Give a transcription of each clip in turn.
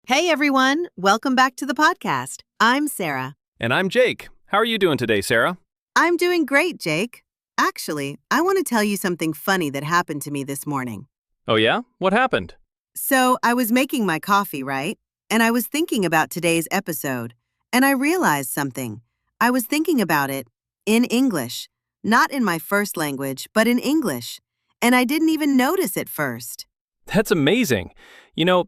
Hey everyone, welcome back to the podcast. I'm Sarah. And I'm Jake. How are you doing today, Sarah? I'm doing great, Jake. Actually, I want to tell you something funny that happened to me this morning. Oh yeah? What happened? So, I was making my coffee, right? And I was thinking about today's episode, and I realized something. I was thinking about it in English, not in my first language, but in English. And I didn't even notice at first. That's amazing.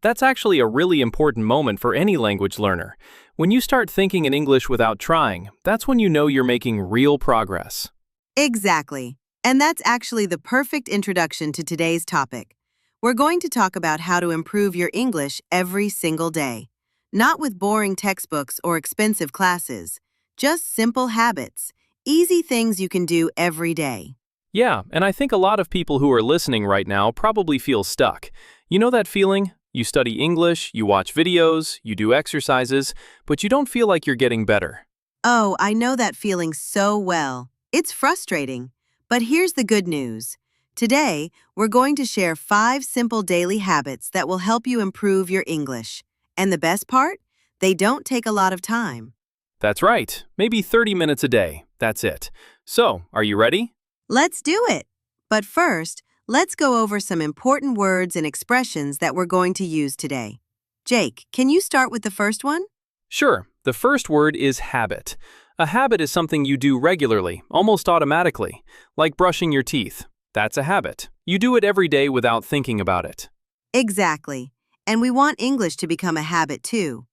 That's actually a really important moment for any language learner. When you start thinking in English without trying, that's when you know you're making real progress. Exactly. And that's actually the perfect introduction to today's topic. We're going to talk about how to improve your English every single day. Not with boring textbooks or expensive classes, just simple habits, easy things you can do every day. Yeah, and I think a lot of people who are listening right now probably feel stuck. You know that feeling? You study English, you watch videos, you do exercises, but you don't feel like you're getting better. Oh, I know that feeling so well. It's frustrating. But here's the good news. Today, we're going to share 5 simple daily habits that will help you improve your English. And the best part? They don't take a lot of time. That's right. Maybe 30 minutes a day. That's it. So, are you ready? Let's do it! But first, let's go over some important words and expressions that we're going to use today. Jake, can you start with the first one? Sure. The first word is habit. A habit is something you do regularly, almost automatically, like brushing your teeth. That's a habit. You do it every day without thinking about it. Exactly. And we want English to become a habit too.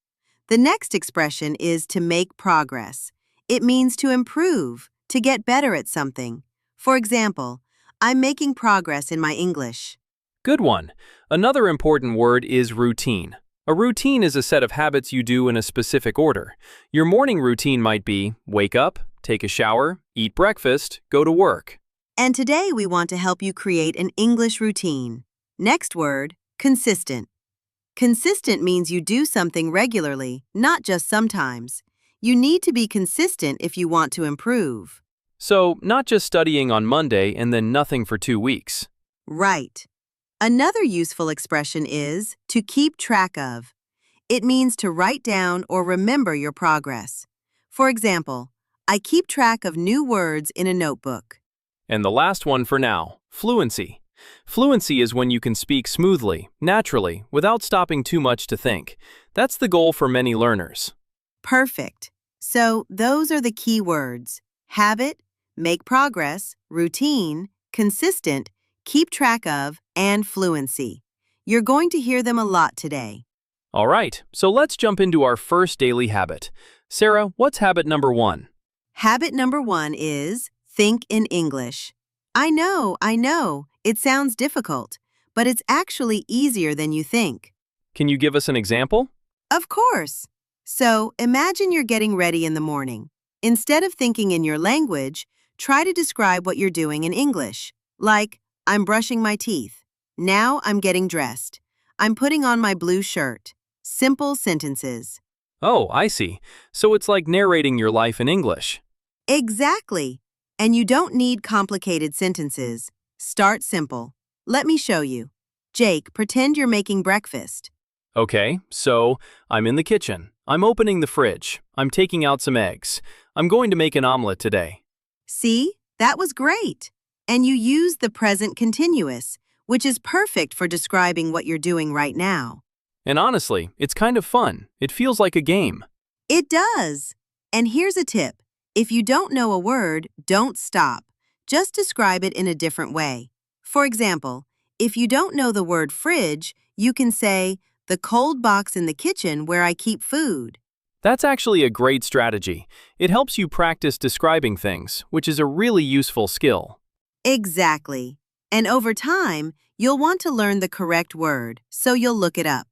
The next expression is to make progress. It means to improve, to get better at something. For example, I'm making progress in my English. Good one. Another important word is routine. A routine is a set of habits you do in a specific order. Your morning routine might be wake up, take a shower, eat breakfast, go to work. And today we want to help you create an English routine. Next word, consistent. Consistent means you do something regularly, not just sometimes. You need to be consistent if you want to improve. So, not just studying on Monday and then nothing for 2 weeks. Right. Another useful expression is to keep track of. It means to write down or remember your progress. For example, I keep track of new words in a notebook. And the last one for now, fluency. Fluency is when you can speak smoothly, naturally, without stopping too much to think. That's the goal for many learners. Perfect. So those are the key words: habit, make progress, routine, consistent, keep track of, and fluency. You're going to hear them a lot today. All right, so let's jump into our first daily habit. Sarah, what's habit number 1? Habit number 1 is think in English. I know, it sounds difficult, but it's actually easier than you think. Can you give us an example? Of course. So imagine you're getting ready in the morning. Instead of thinking in your language, try to describe what you're doing in English. Like, I'm brushing my teeth. Now I'm getting dressed. I'm putting on my blue shirt. Simple sentences. Oh, I see. So it's like narrating your life in English. Exactly. And you don't need complicated sentences. Start simple. Let me show you. Jake, pretend you're making breakfast. Okay, so I'm in the kitchen. I'm opening the fridge. I'm taking out some eggs. I'm going to make an omelet today. See? That was great. And you used the present continuous, which is perfect for describing what you're doing right now. And honestly, it's kind of fun. It feels like a game. It does. And here's a tip. If you don't know a word, don't stop. Just describe it in a different way. For example, if you don't know the word fridge, you can say, the cold box in the kitchen where I keep food. That's actually a great strategy. It helps you practice describing things, which is a really useful skill. Exactly. And over time, you'll want to learn the correct word, so you'll look it up.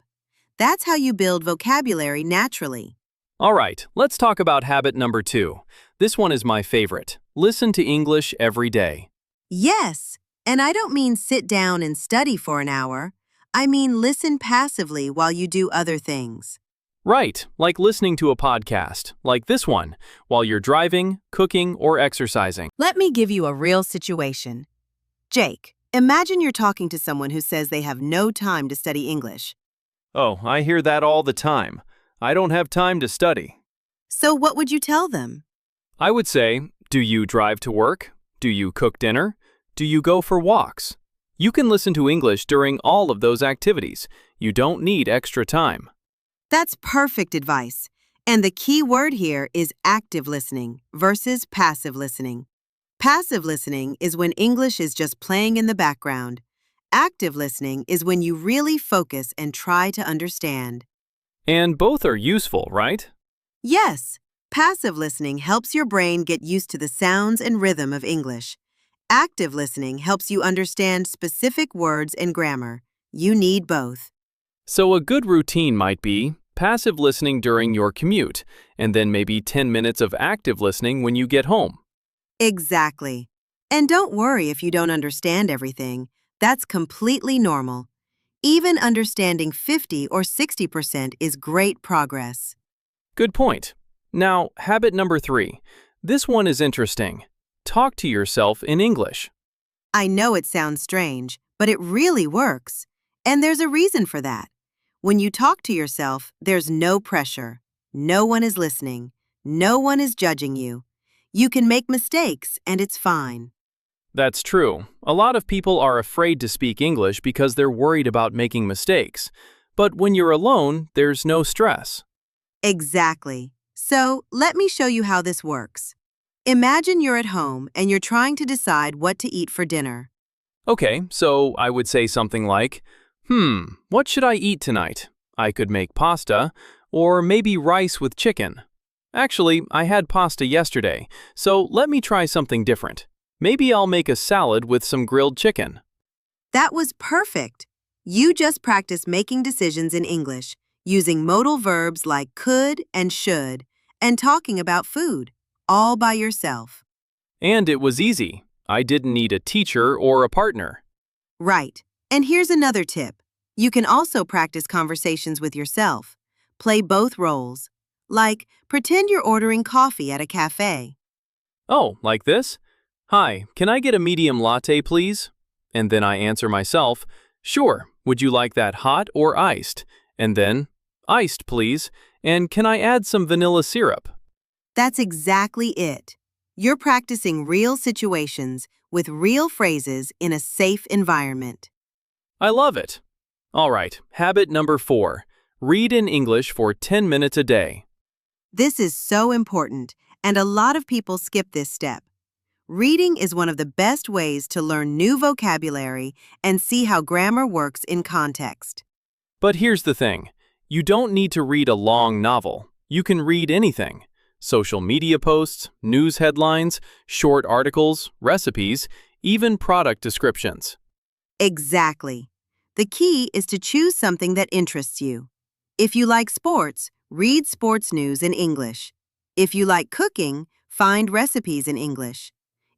That's how you build vocabulary naturally. All right, let's talk about habit number 2. This one is my favorite. Listen to English every day. Yes, and I don't mean sit down and study for an hour. I mean listen passively while you do other things. Right, like listening to a podcast, like this one, while you're driving, cooking, or exercising. Let me give you a real situation. Jake, imagine you're talking to someone who says they have no time to study English. Oh, I hear that all the time. I don't have time to study. So what would you tell them? I would say, do you drive to work? Do you cook dinner? Do you go for walks? You can listen to English during all of those activities. You don't need extra time. That's perfect advice. And the key word here is active listening versus passive listening. Passive listening is when English is just playing in the background. Active listening is when you really focus and try to understand. And both are useful, right? Yes, passive listening helps your brain get used to the sounds and rhythm of English. Active listening helps you understand specific words and grammar. You need both. So a good routine might be passive listening during your commute, and then maybe 10 minutes of active listening when you get home. Exactly. And don't worry if you don't understand everything. That's completely normal. Even understanding 50 or 60% is great progress. Good point. Now, habit number 3. This one is interesting. Talk to yourself in English. I know it sounds strange, but it really works. And there's a reason for that. When you talk to yourself, there's no pressure. No one is listening. No one is judging you. You can make mistakes, and it's fine. That's true. A lot of people are afraid to speak English because they're worried about making mistakes. But when you're alone, there's no stress. Exactly. So, let me show you how this works. Imagine you're at home and you're trying to decide what to eat for dinner. Okay, so I would say something like, what should I eat tonight? I could make pasta, or maybe rice with chicken. Actually, I had pasta yesterday, so let me try something different. Maybe I'll make a salad with some grilled chicken. That was perfect. You just practiced making decisions in English, using modal verbs like could and should, and talking about food, all by yourself. And it was easy. I didn't need a teacher or a partner. Right. And here's another tip. You can also practice conversations with yourself. Play both roles. Like, pretend you're ordering coffee at a cafe. Oh, like this? Hi, can I get a medium latte, please? And then I answer myself, sure, would you like that hot or iced? And then, iced, please. And can I add some vanilla syrup? That's exactly it. You're practicing real situations with real phrases in a safe environment. I love it. All right, habit number 4. Read in English for 10 minutes a day. This is so important, and a lot of people skip this step. Reading is one of the best ways to learn new vocabulary and see how grammar works in context. But here's the thing. You don't need to read a long novel. You can read anything. Social media posts, news headlines, short articles, recipes, even product descriptions. Exactly. The key is to choose something that interests you. If you like sports, read sports news in English. If you like cooking, find recipes in English.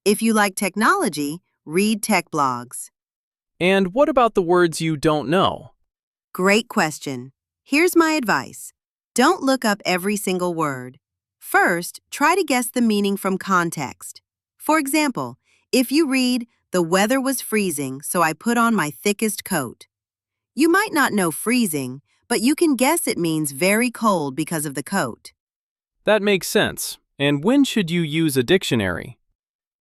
If you like technology, read tech blogs. And what about the words you don't know? Great question. Here's my advice. Don't look up every single word. First, try to guess the meaning from context. For example, if you read, "The weather was freezing, so I put on my thickest coat." You might not know freezing, but you can guess it means very cold because of the coat. That makes sense. And when should you use a dictionary?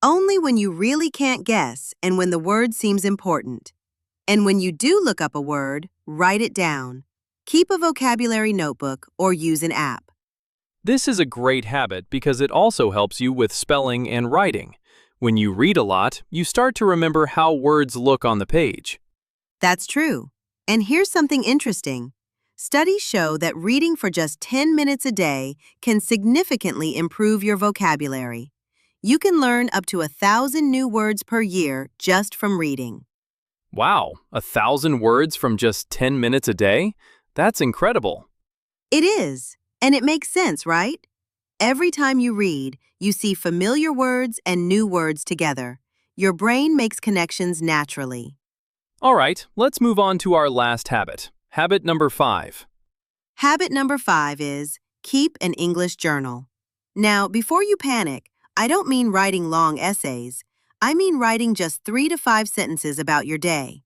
Only when you really can't guess and when the word seems important. And when you do look up a word, write it down. Keep a vocabulary notebook or use an app. This is a great habit because it also helps you with spelling and writing. When you read a lot, you start to remember how words look on the page. That's true. And here's something interesting. Studies show that reading for just 10 minutes a day can significantly improve your vocabulary. You can learn up to 1,000 new words per year just from reading. Wow, 1,000 words from just 10 minutes a day? That's incredible. It is, and it makes sense, right? Every time you read, you see familiar words and new words together. Your brain makes connections naturally. All right, let's move on to our last habit. Habit number 5. Habit number 5 is keep an English journal. Now, before you panic, I don't mean writing long essays. I mean writing just 3 to 5 sentences about your day.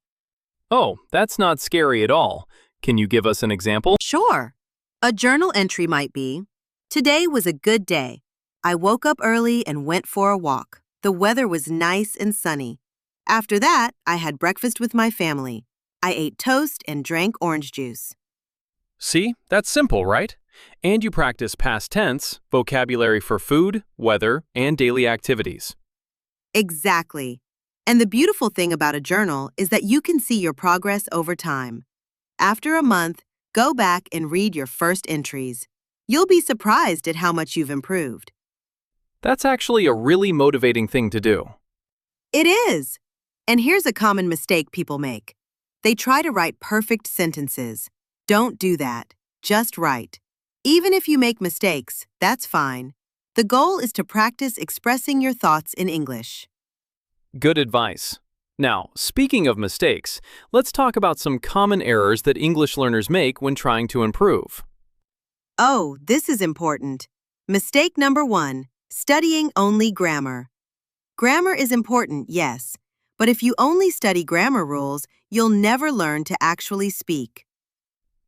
Oh, that's not scary at all. Can you give us an example? Sure. A journal entry might be, "Today was a good day. I woke up early and went for a walk. The weather was nice and sunny. After that, I had breakfast with my family. I ate toast and drank orange juice." See, that's simple, right? And you practice past tense, vocabulary for food, weather, and daily activities. Exactly. And the beautiful thing about a journal is that you can see your progress over time. After a month, go back and read your first entries. You'll be surprised at how much you've improved. That's actually a really motivating thing to do. It is. And here's a common mistake people make. They try to write perfect sentences. Don't do that. Just write. Even if you make mistakes, that's fine. The goal is to practice expressing your thoughts in English. Good advice. Now, speaking of mistakes, let's talk about some common errors that English learners make when trying to improve. Oh, this is important. Mistake number 1, studying only grammar. Grammar is important, yes, but if you only study grammar rules, you'll never learn to actually speak.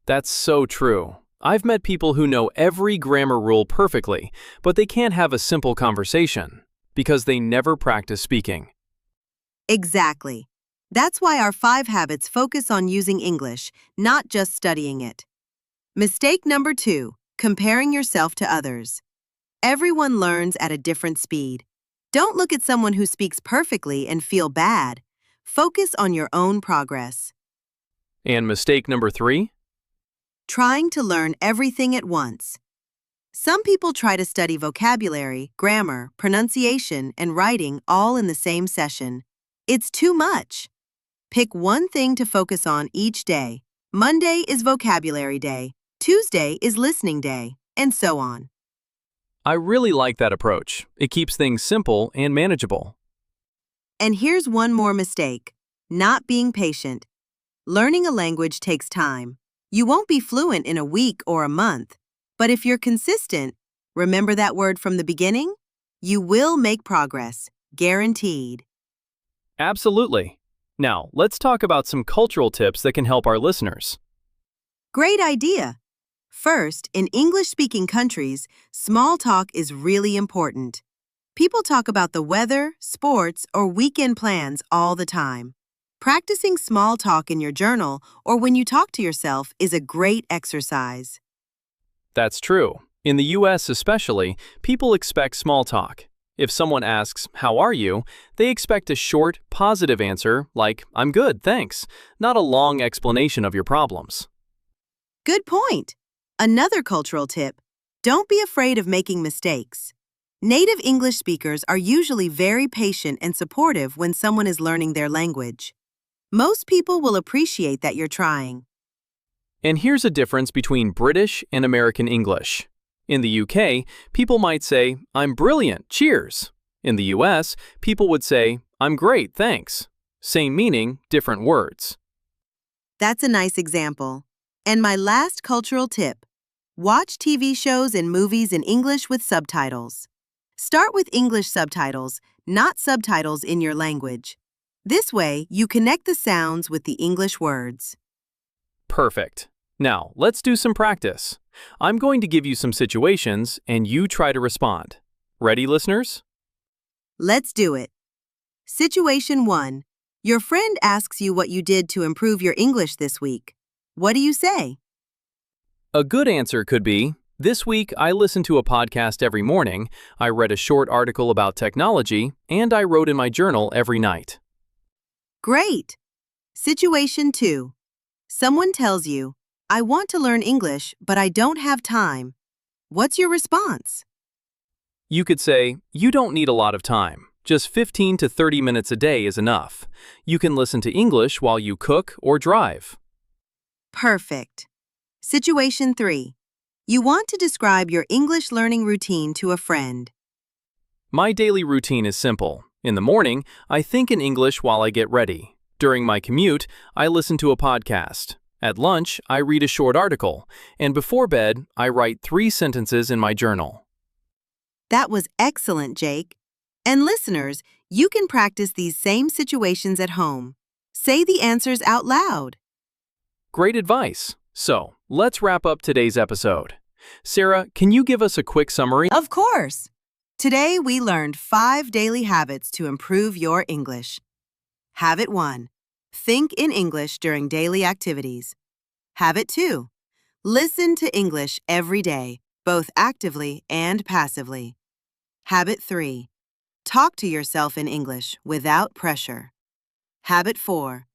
That's so true. I've met people who know every grammar rule perfectly, but they can't have a simple conversation because they never practice speaking. Exactly. That's why our 5 habits focus on using English, not just studying it. Mistake number 2, comparing yourself to others. Everyone learns at a different speed. Don't look at someone who speaks perfectly and feel bad. Focus on your own progress. And mistake number 3? Trying to learn everything at once. Some people try to study vocabulary, grammar, pronunciation, and writing all in the same session. It's too much. Pick one thing to focus on each day. Monday is vocabulary day, Tuesday is listening day, and so on. I really like that approach. It keeps things simple and manageable. And here's one more mistake: not being patient. Learning a language takes time. You won't be fluent in a week or a month, but if you're consistent, remember that word from the beginning? You will make progress, guaranteed. Absolutely. Now, let's talk about some cultural tips that can help our listeners. Great idea! First, in English-speaking countries, small talk is really important. People talk about the weather, sports, or weekend plans all the time. Practicing small talk in your journal or when you talk to yourself is a great exercise. That's true. In the US especially, people expect small talk. If someone asks, "How are you?" they expect a short, positive answer like, "I'm good, thanks," not a long explanation of your problems. Good point! Another cultural tip: don't be afraid of making mistakes. Native English speakers are usually very patient and supportive when someone is learning their language. Most people will appreciate that you're trying. And here's a difference between British and American English. In the UK, people might say, "I'm brilliant, cheers." In the US, people would say, "I'm great, thanks." Same meaning, different words. That's a nice example. And my last cultural tip: watch TV shows and movies in English with subtitles. Start with English subtitles, not subtitles in your language. This way, you connect the sounds with the English words. Perfect. Now, let's do some practice. I'm going to give you some situations, and you try to respond. Ready, listeners? Let's do it. Situation 1. Your friend asks you what you did to improve your English this week. What do you say? A good answer could be, "This week I listened to a podcast every morning, I read a short article about technology, and I wrote in my journal every night." Great! Situation 2. Someone tells you, "I want to learn English, but I don't have time." What's your response? You could say, "You don't need a lot of time. Just 15 to 30 minutes a day is enough. You can listen to English while you cook or drive." Perfect. Situation 3. You want to describe your English learning routine to a friend. My daily routine is simple. In the morning, I think in English while I get ready. During my commute, I listen to a podcast. At lunch, I read a short article. And before bed, I write 3 sentences in my journal. That was excellent, Jake. And listeners, you can practice these same situations at home. Say the answers out loud. Great advice. So, let's wrap up today's episode. Sarah, can you give us a quick summary? Of course! Today we learned 5 daily habits to improve your English. Habit 1. Think in English during daily activities. Habit 2. Listen to English every day, both actively and passively. Habit 3. Talk to yourself in English without pressure. Habit 4.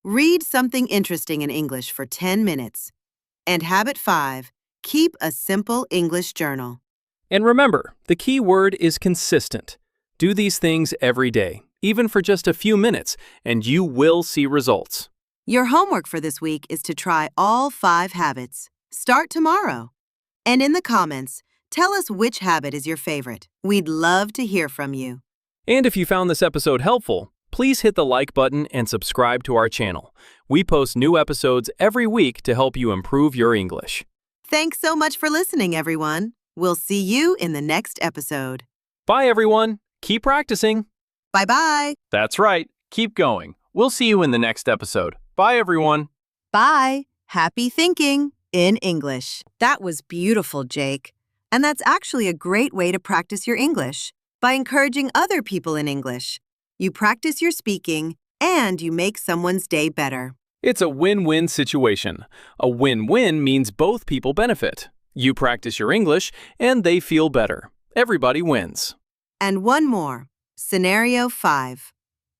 Read something interesting in English for 10 minutes. And Habit 5. Keep a simple English journal. And remember, the key word is consistent. Do these things every day, even for just a few minutes, and you will see results. Your homework for this week is to try all 5 habits. Start tomorrow. And in the comments, tell us which habit is your favorite. We'd love to hear from you. And if you found this episode helpful, please hit the like button and subscribe to our channel. We post new episodes every week to help you improve your English. Thanks so much for listening, everyone. We'll see you in the next episode. Bye, everyone. Keep practicing. Bye-bye. That's right. Keep going. We'll see you in the next episode. Bye, everyone. Bye. Happy thinking in English. That was beautiful, Jake. And that's actually a great way to practice your English, by encouraging other people in English. You practice your speaking, and you make someone's day better. It's a win-win situation. A win-win means both people benefit. You practice your English, and they feel better. Everybody wins. And one more. Scenario 5.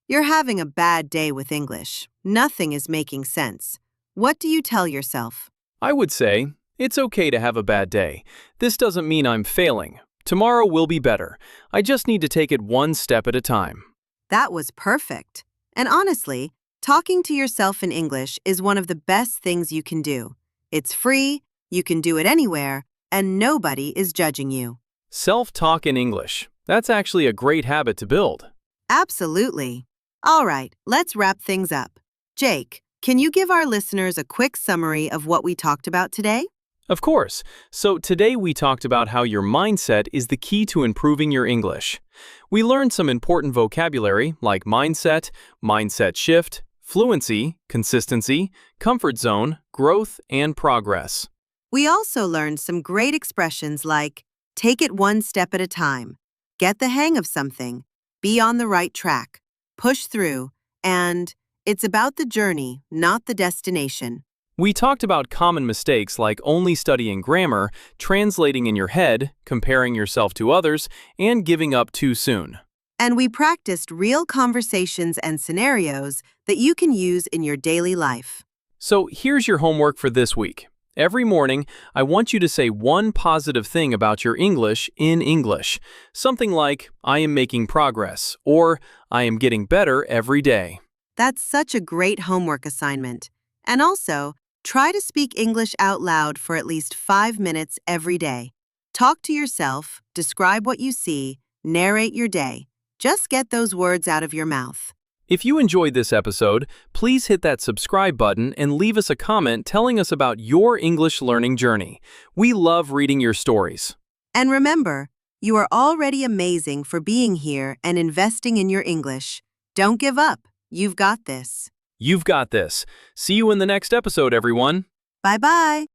You're having a bad day with English. Nothing is making sense. What do you tell yourself? I would say, it's okay to have a bad day. This doesn't mean I'm failing. Tomorrow will be better. I just need to take it one step at a time. That was perfect. And honestly, talking to yourself in English is one of the best things you can do. It's free, you can do it anywhere, and nobody is judging you. Self-talk in English. That's actually a great habit to build. Absolutely. All right, let's wrap things up. Jake, can you give our listeners a quick summary of what we talked about today? Of course. So today we talked about how your mindset is the key to improving your English. We learned some important vocabulary like mindset, mindset shift, fluency, consistency, comfort zone, growth, and progress. We also learned some great expressions like take it one step at a time, get the hang of something, be on the right track, push through, and it's about the journey, not the destination. We talked about common mistakes like only studying grammar, translating in your head, comparing yourself to others, and giving up too soon. And we practiced real conversations and scenarios that you can use in your daily life. So here's your homework for this week. Every morning, I want you to say one positive thing about your English in English. Something like, I am making progress, or I am getting better every day. That's such a great homework assignment. And also, try to speak English out loud for at least 5 minutes every day. Talk to yourself, describe what you see, narrate your day. Just get those words out of your mouth. If you enjoyed this episode, please hit that subscribe button and leave us a comment telling us about your English learning journey. We love reading your stories. And remember, you are already amazing for being here and investing in your English. Don't give up. You've got this. You've got this. See you in the next episode, everyone. Bye-bye.